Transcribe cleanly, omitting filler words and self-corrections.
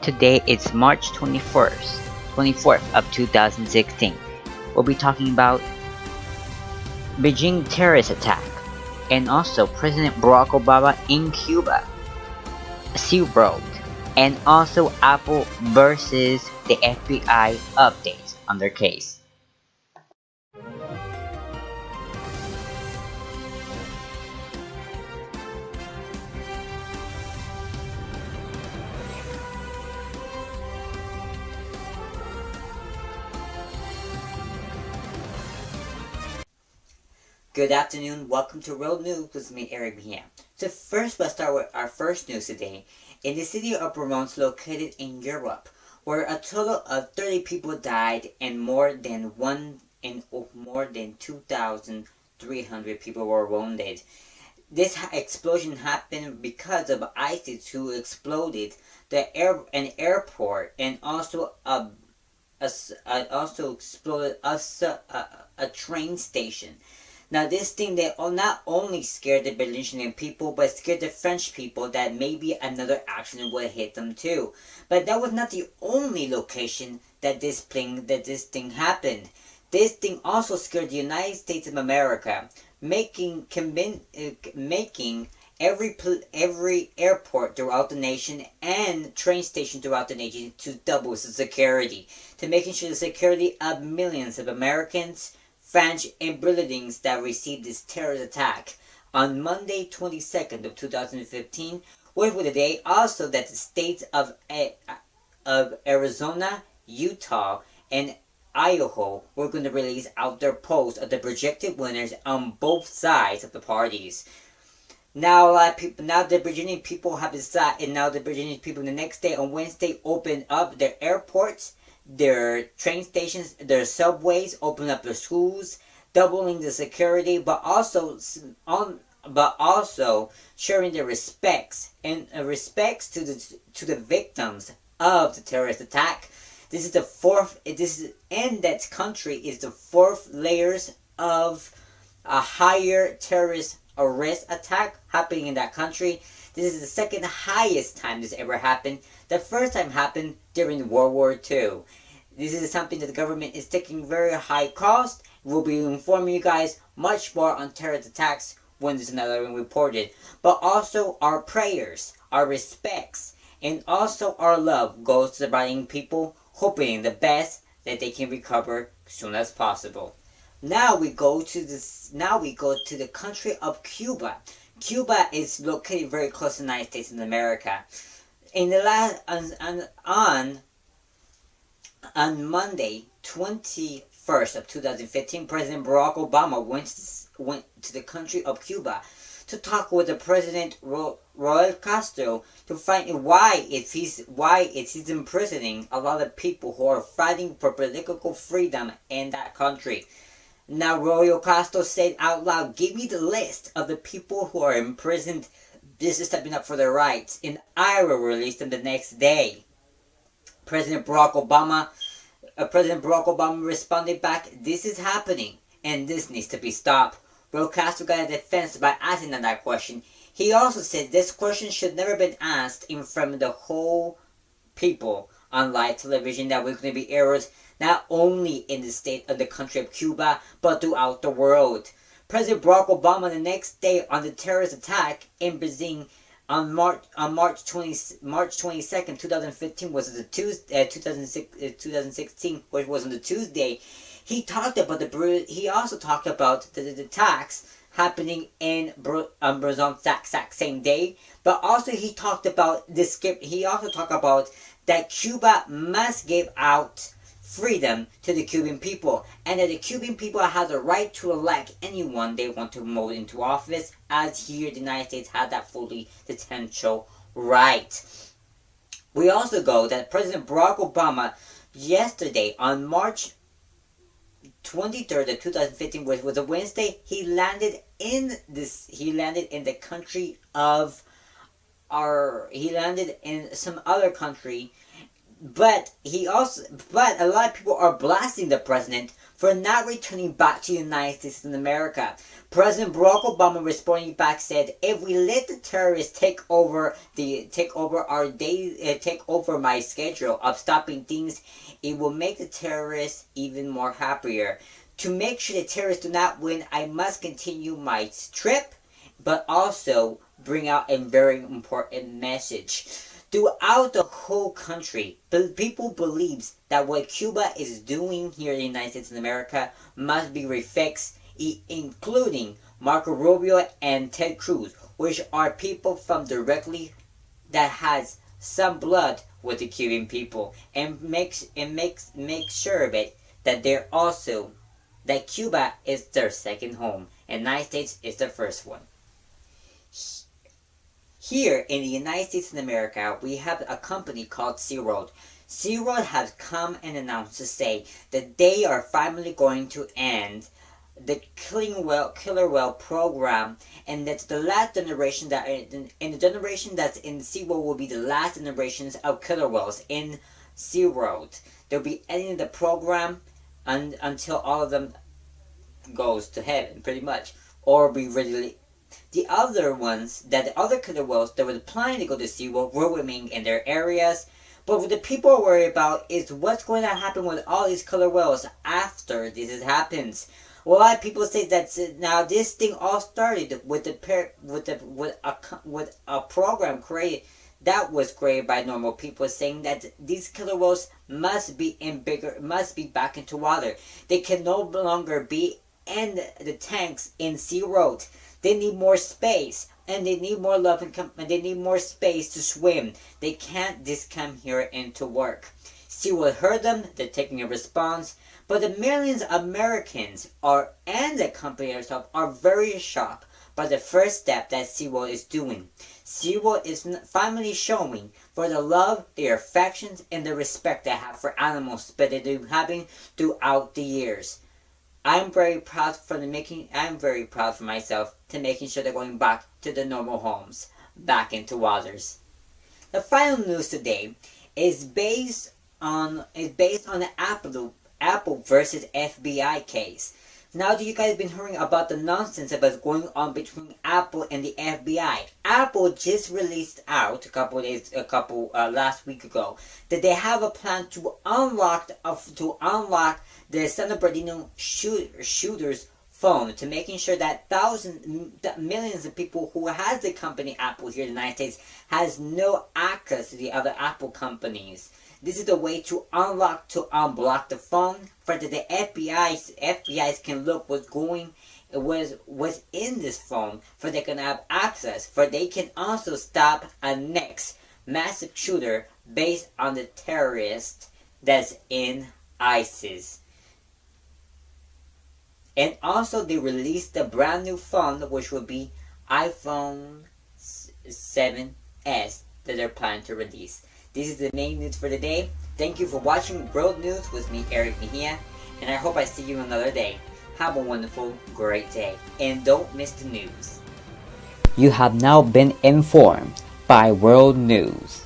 Today is March 24th of 2016. We'll be talking about Beijing terrorist attack and also President Barack Obama in Cuba, Seaworld, and also Apple versus the FBI updates on their case. Good afternoon, welcome to World News with me, Erick Mejia. So first, let's start with our first news today. In the city of Vermont, located in Europe, where a total of 30 people died and more than 2,300 people were wounded. This explosion happened because of ISIS who exploded an airport and also also exploded a train station. Now this thing that not only scared the Belarusian people, but scared the French people that maybe another accident would hit them too. But that was not the only location that this thing happened. This thing also scared the United States of America, making every airport throughout the nation and train station throughout the nation to double the security, to making sure the security of millions of Americans, French, and buildings that received this terrorist attack on Monday 22nd of 2015, which was the day also that the states of Arizona, Utah, and Idaho were going to release out their polls of the projected winners on both sides of the parties. Now, the Virginian people have decided, and now the Virginian people the next day on Wednesday opened up their airports, their train stations, their subways, open up their schools, doubling the security, but also showing their respects and respects to the victims of the terrorist attack. This is the fourth. In that country is the fourth layers of a higher terrorist arrest attack happening in that country. This is the second highest time this ever happened. The first time happened during World War II. This is something that the government is taking very high cost. We'll be informing you guys much more on terrorist attacks when there's another one reported. But also our prayers, our respects, and also our love goes to the Bahraini people, hoping the best that they can recover as soon as possible. Now we go to the country of Cuba. Cuba is located very close to the United States of America. In the last on Monday, 21st of 2015, President Barack Obama went to the country of Cuba to talk with the President Raul Castro to find why he's imprisoning a lot of people who are fighting for political freedom in that country. Now, Raul Castro said out loud, "Give me the list of the people who are imprisoned. This is stepping up for their rights, and I will release them the next day." President Barack Obama responded back, "This is happening, and this needs to be stopped." Raul Castro got a defense by asking them that question. He also said this question should never been asked in front of the whole people on live television that was going to be aired not only in the state of the country of Cuba, but throughout the world. President Barack Obama the next day on the terrorist attack in Beijing on March 22nd, 2015 was the Tuesday, 2016, which was on the Tuesday. He also talked about the attacks happening in Brazil that same day, but also he talked about that Cuba must give out freedom to the Cuban people, and that the Cuban people have the right to elect anyone they want to promote into office, as here the United States had that fully potential right. We also go that President Barack Obama yesterday on March 23rd of 2015, which was a Wednesday, he landed in the country of he landed in some other country but a lot of people are blasting the president for not returning back to the United States of America. President Barack Obama responding back said, "If we let the terrorists take over my schedule of stopping things, it will make the terrorists even more happier. To make sure the terrorists do not win, I must continue my trip, but also bring out a very important message." Throughout the whole country, people believe that what Cuba is doing here in the United States of America must be refixed, including Marco Rubio and Ted Cruz, which are people from directly that has some blood with the Cuban people, and makes sure that they're also that Cuba is their second home and the United States is their first one. Here in the United States of America, we have a company called Seaworld. Seaworld has come and announced to say that they are finally going to end the killer whale program, and that's the last generation and the generation that's in Seaworld will be the last generations of killer whales in Seaworld. They'll be ending the program until all of them goes to heaven, pretty much, or be ready. The other killer whales that were planning to go to SeaWorld will remain in their areas. But what the people are worried about is what's going to happen with all these killer whales after this happens. Well, a lot of people say that now this thing all started with a program that was created by normal people, saying that these killer whales must be back into water. They can no longer be in the tanks in SeaWorld. They need more space, and they need more love and they need more space to swim. They can't just come here and to work. SeaWorld heard them, they're taking a response, but the millions of Americans and the company itself are very shocked by the first step that SeaWorld is doing. SeaWorld is finally showing for the love, their affections, and the respect they have for animals that they've been having throughout the years. I'm very proud for myself to making sure they're going back to the normal homes, back into waters. The final news today is based on the Apple versus FBI case. Now that you guys have been hearing about the nonsense that was going on between Apple and the FBI, Apple just released out last week ago that they have a plan to unlock the San Bernardino shooter's phone, to making sure that millions of people who has the company Apple here in the United States has no access to the other Apple companies. This is the way to unblock the phone, for that the FBI can look what's in this phone, for they can have access, for they can also stop a next massive shooter based on the terrorist that's in ISIS. And also they released the brand new phone, which will be iPhone 7s that they're planning to release. This is the main news for the day. Thank you for watching World News with me, Erick Mejia, and I hope I see you another day. Have a wonderful, great day, and don't miss the news. You have now been informed by World News.